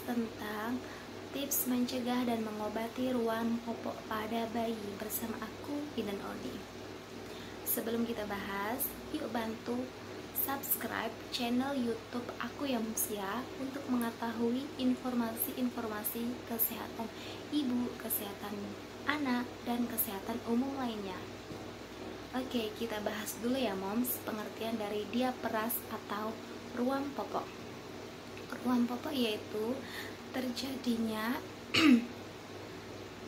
tentang tips mencegah dan mengobati ruam popok pada bayi bersama aku, Idan Odi. Sebelum kita bahas, yuk bantu subscribe channel YouTube Aku Yang Musia untuk mengetahui informasi-informasi kesehatan ibu, kesehatan anak, dan kesehatan umum lainnya. Oke, kita bahas dulu ya moms, pengertian dari diaperas atau ruam popok. Ruam popok yaitu terjadinya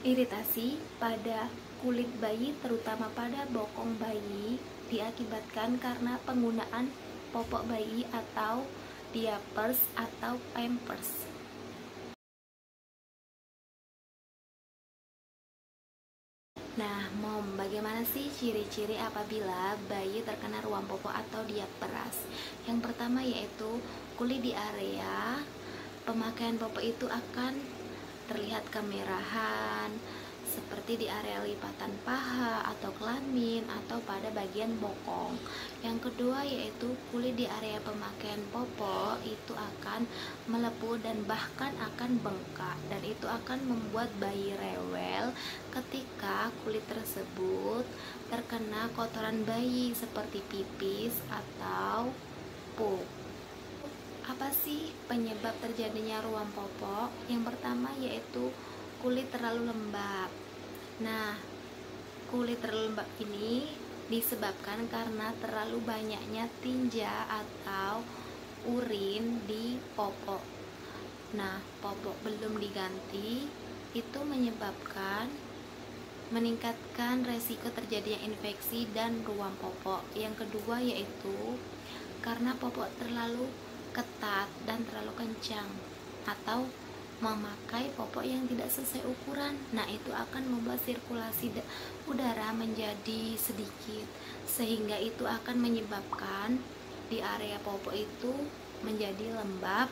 iritasi pada kulit bayi, terutama pada bokong bayi, diakibatkan karena penggunaan popok bayi atau diapers atau pampers. Nah, mom, bagaimana sih ciri-ciri apabila bayi terkena ruam popok atau diaperas? Yang pertama yaitu kulit di area pemakaian popok itu akan terlihat kemerahan, seperti di area lipatan paha atau kelamin atau pada bagian bokong. Yang kedua yaitu kulit di area pemakaian popok itu akan melepuh dan bahkan akan bengkak, dan itu akan membuat bayi rewel ketika kulit tersebut terkena kotoran bayi seperti pipis atau pup. Apa sih penyebab terjadinya ruam popok? Yang pertama yaitu kulit terlalu lembab. Nah, kulit terlalu lembab ini disebabkan karena terlalu banyaknya tinja atau urin di popok. Nah, popok belum diganti itu menyebabkan meningkatkan resiko terjadinya infeksi dan ruam popok. Yang kedua yaitu karena popok terlalu ketat dan terlalu kencang atau memakai popok yang tidak sesuai ukuran. Nah, itu akan membuat sirkulasi udara menjadi sedikit, sehingga itu akan menyebabkan di area popok itu menjadi lembab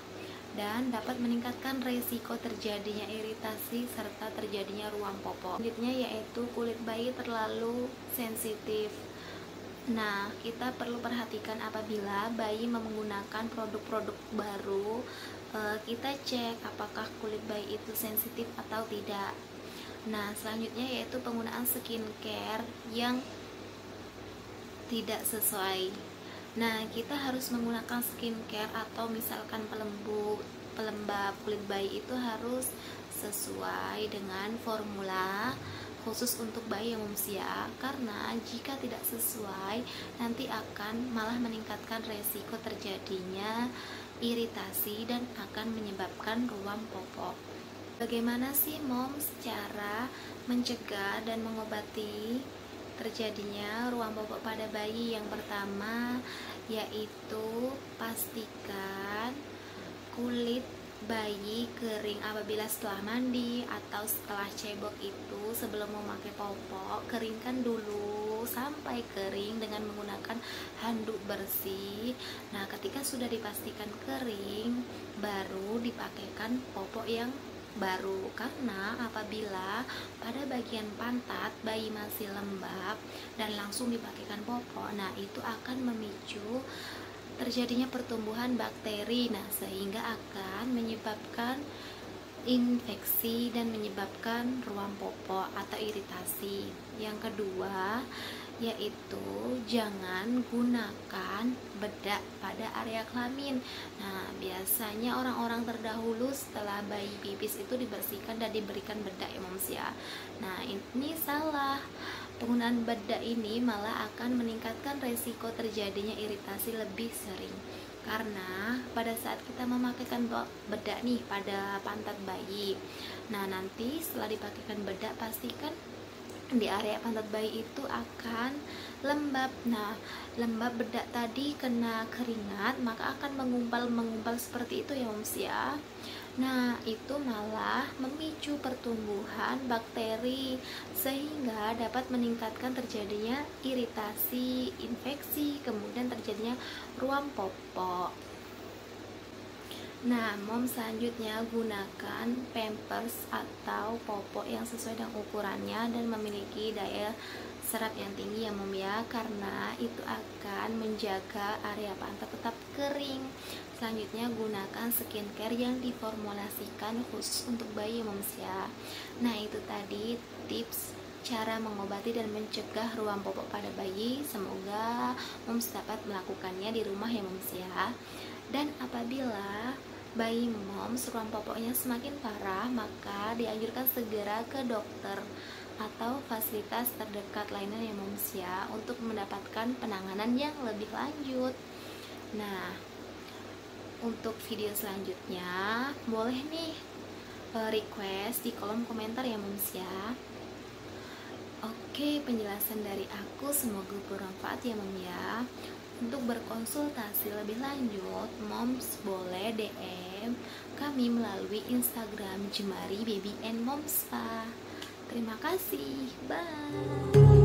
dan dapat meningkatkan resiko terjadinya iritasi serta terjadinya ruam popok. Selanjutnya yaitu kulit bayi terlalu sensitif. Nah, kita perlu perhatikan apabila bayi menggunakan produk-produk baru, kita cek apakah kulit bayi itu sensitif atau tidak. Nah, selanjutnya yaitu penggunaan skincare yang tidak sesuai. Nah, kita harus menggunakan skincare atau misalkan pelembab kulit bayi itu harus sesuai dengan formula khusus untuk bayi yang usia, karena jika tidak sesuai nanti akan malah meningkatkan resiko terjadinya iritasi dan akan menyebabkan ruam popok. Bagaimana sih moms cara mencegah dan mengobati terjadinya ruam popok pada bayi? Yang pertama yaitu pastikan kulit bayi kering apabila setelah mandi atau setelah cebok itu. Sebelum memakai popok, keringkan dulu sampai kering dengan menggunakan handuk bersih. Nah, ketika sudah dipastikan kering, baru dipakaikan popok yang baru. Karena apabila pada bagian pantat bayi masih lembab dan langsung dipakaikan popok, nah itu akan memicu terjadinya pertumbuhan bakteri, nah sehingga akan menyebabkan infeksi dan menyebabkan ruam popok atau iritasi. Yang kedua yaitu jangan gunakan bedak pada area kelamin. Nah, biasanya orang-orang terdahulu setelah bayi pipis itu dibersihkan dan diberikan bedak ya moms ya. Nah, ini salah. Penggunaan bedak ini malah akan meningkatkan resiko terjadinya iritasi lebih sering, karena pada saat kita memakaikan bedak nih pada pantat bayi, nah nanti setelah dipakaikan bedak pastikan di area pantat bayi itu akan lembab. Nah, lembab bedak tadi kena keringat maka akan mengumpal seperti itu ya moms ya. Nah, itu malah memicu pertumbuhan bakteri sehingga dapat meningkatkan terjadinya iritasi, infeksi, kemudian terjadinya ruam popok. Nah, mom, selanjutnya gunakan pampers atau popok yang sesuai dengan ukurannya dan memiliki daya serat yang tinggi ya mom ya, karena itu akan menjaga area pantat tetap kering. Selanjutnya gunakan skincare yang diformulasikan khusus untuk bayi moms ya. Nah itu tadi tips cara mengobati dan mencegah ruam popok pada bayi. Semoga moms dapat melakukannya di rumah ya moms ya. Dan apabila bayi moms ruam popoknya semakin parah, maka dianjurkan segera ke dokter atau fasilitas terdekat lainnya ya moms ya, untuk mendapatkan penanganan yang lebih lanjut. Nah untuk video selanjutnya boleh nih request di kolom komentar ya moms ya. Oke, penjelasan dari aku semoga bermanfaat ya mom ya. Untuk berkonsultasi lebih lanjut, moms boleh DM kami melalui Instagram Jemari Baby and Mom Spa. Terima kasih, bye.